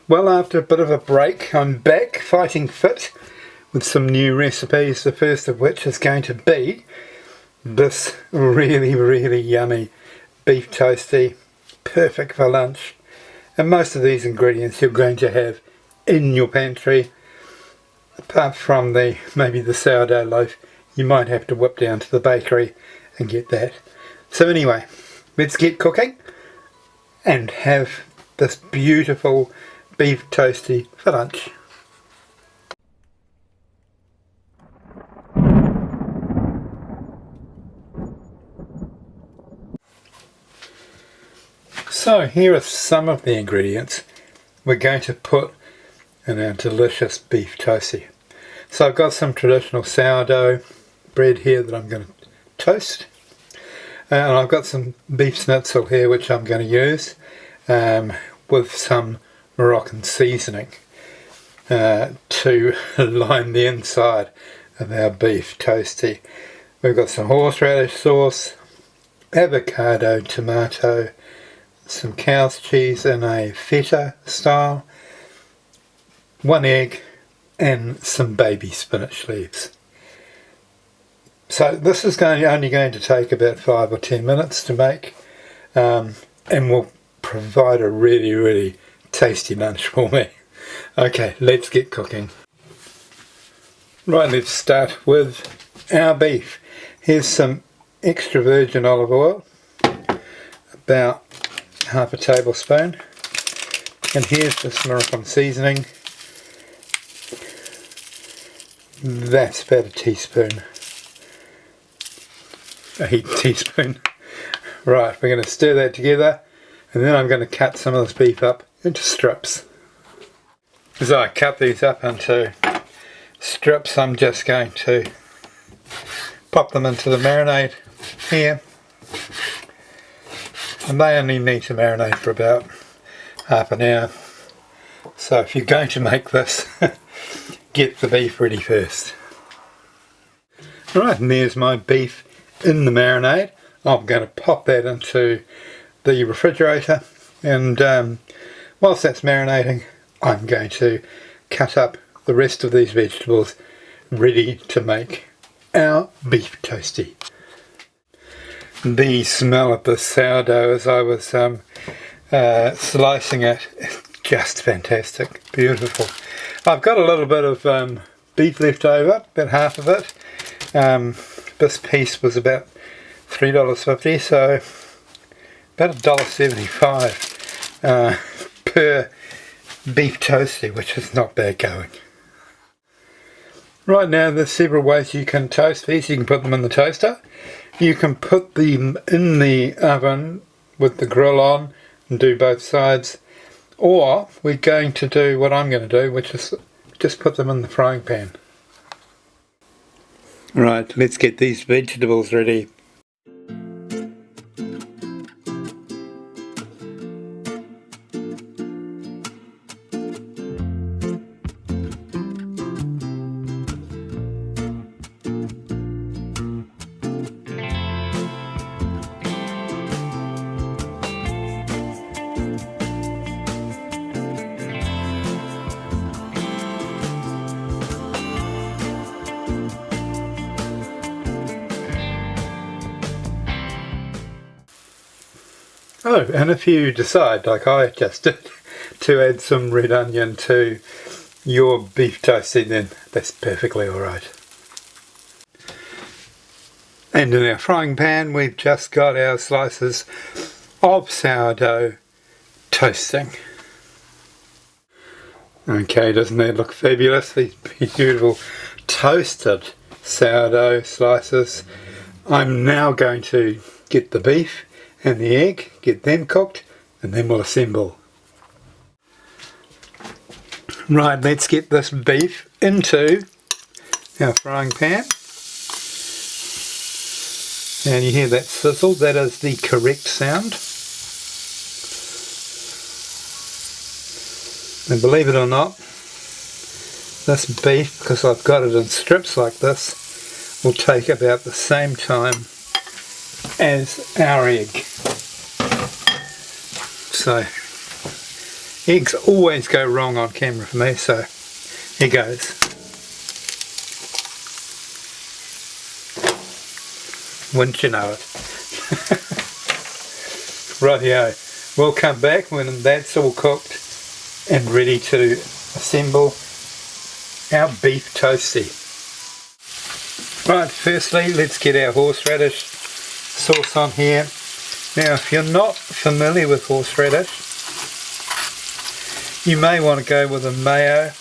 Well, after a bit of a break, I'm back fighting fit with some new recipes, the first of which is going to be this really yummy beef toasty, perfect for lunch. And most of these ingredients you're going to have in your pantry, apart from maybe the sourdough loaf. You might have to whip down to the bakery and get that. So anyway, let's get cooking and have this beautiful beef toasty for lunch. So here are some of the ingredients we're going to put in our delicious beef toasty. So I've got some traditional sourdough bread here that I'm going to toast, and I've got some beef schnitzel here which I'm going to use with some Moroccan seasoning to line the inside of our beef toasty. We've got some horseradish sauce, avocado, tomato, some cow's cheese in a feta style, 1 egg and some baby spinach leaves. So this is only going to take about 5 or 10 minutes to make, and will provide a really tasty lunch for me. Okay, let's get cooking. Right, let's start with our beef. Here's some extra virgin olive oil, about half a tablespoon, and here's this Moroccan seasoning. That's about a teaspoon, a heaped teaspoon. Right, we're going to stir that together, and then I'm going to cut some of this beef up into strips. As I cut these up into strips, I'm just going to pop them into the marinade here, and they only need to marinate for about half an hour. So if you're going to make this, get the beef ready first. Alright, and there's my beef in the marinade. I'm going to pop that into the refrigerator, and whilst that's marinating, I'm going to cut up the rest of these vegetables ready to make our beef toasty. The smell of the sourdough as I was slicing it is just fantastic, beautiful. I've got a little bit of beef left over, about half of it. This piece was about $3.50, so about $1.75 per beef toasty, which is not bad going. Right, now there's several ways you can toast these. You can put them in the toaster, you can put them in the oven with the grill on and do both sides, or we're going to do what I'm going to do, which is just put them in the frying pan. Right, let's get these vegetables ready. Oh, and if you decide, like I just did, to add some red onion to your beef toasty, then that's perfectly alright. And in our frying pan we've just got our slices of sourdough toasting. Okay, doesn't that look fabulous? These beautiful toasted sourdough slices. I'm now going to get the beef and the egg, get them cooked, and then we'll assemble. Right, let's get this beef into our frying pan. And you hear that sizzle, that is the correct sound. And believe it or not, this beef, because I've got it in strips like this, will take about the same time as our egg. So Eggs always go wrong on camera for me, so here goes. Wouldn't you know it? Rightio, we'll come back when that's all cooked and ready to assemble our beef toasty. Right, firstly let's get our horseradish sauce on here. Now if you're not familiar with horseradish, you may want to go with a mayo.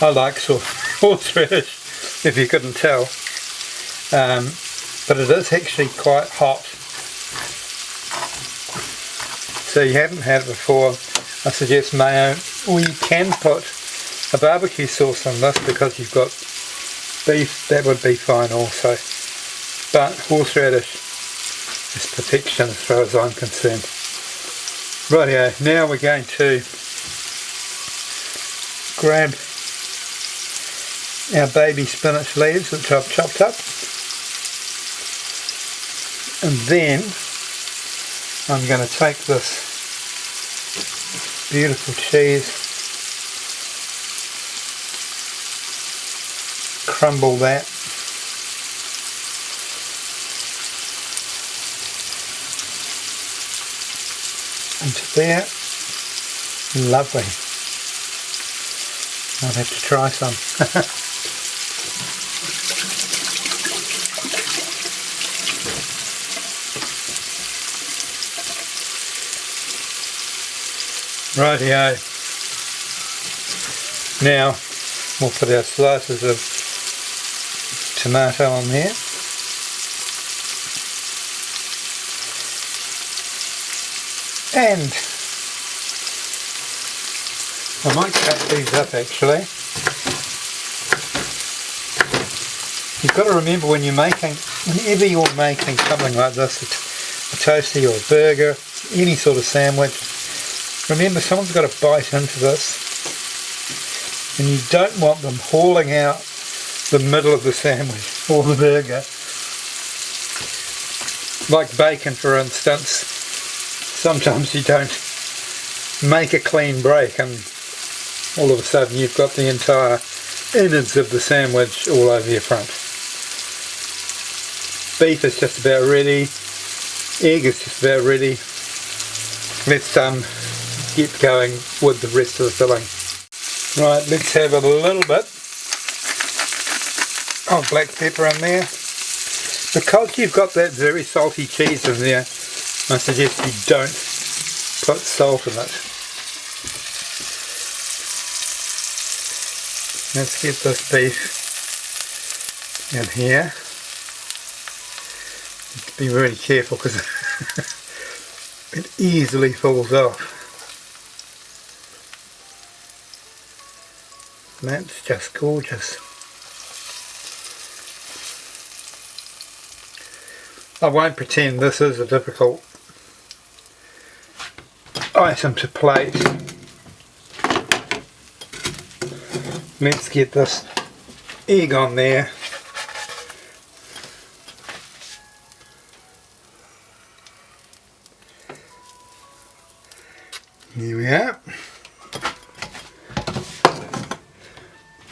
I like horseradish, if you couldn't tell, but it is actually quite hot, so you haven't had it before, I suggest mayo, or you can put a barbecue sauce on this because you've got beef, that would be fine also, but horseradish is perfection as far as I'm concerned. Rightio, now we're going to grab our baby spinach leaves which I've chopped up, and then I'm going to take this beautiful cheese, crumble that, into there. Lovely. I'll have to try some. Rightio. Now we'll put our slices of tomato on there. And I might cut these up actually. You've got to remember whenever you're making something like this, a toasty or a burger, any sort of sandwich, remember someone's got to bite into this, and you don't want them hauling out the middle of the sandwich or the burger. Like bacon for instance, sometimes you don't make a clean break and all of a sudden you've got the entire innards of the sandwich all over your front. Beef is just about ready, egg is just about ready. Let's get going with the rest of the filling. Right, let's have a little bit of black pepper in there. Because you've got that very salty cheese in there, I suggest you don't put salt in it. Let's get this beef in here. Be very careful because it easily falls off. That's just gorgeous. I won't pretend this is a difficult item to plate. Let's get this egg on there. Here we are.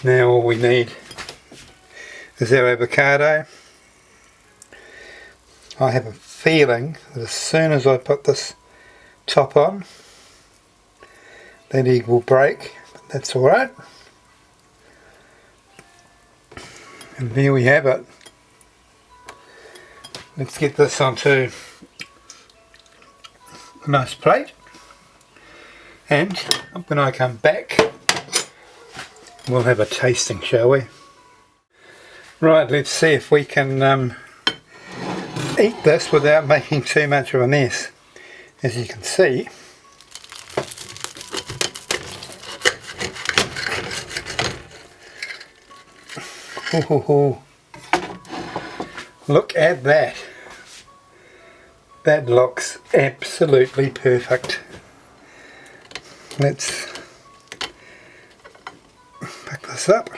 Now all we need is our avocado. I have a feeling that as soon as I put this top on, that egg will break, but that's alright. And there we have it. Let's get this onto a nice plate, and when I come back we'll have a tasting, shall we? Right, let's see if we can eat this without making too much of a mess. As you can see, look at that. That looks absolutely perfect. Let's pick this up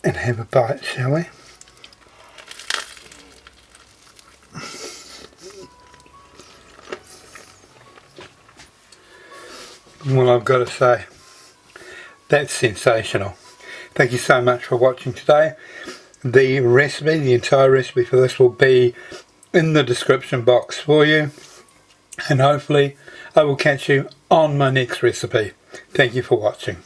and have a bite, shall we? Well, I've got to say, that's sensational. Thank you so much for watching today. The recipe, the entire recipe for this will be in the description box for you. And hopefully I will catch you on my next recipe. Thank you for watching.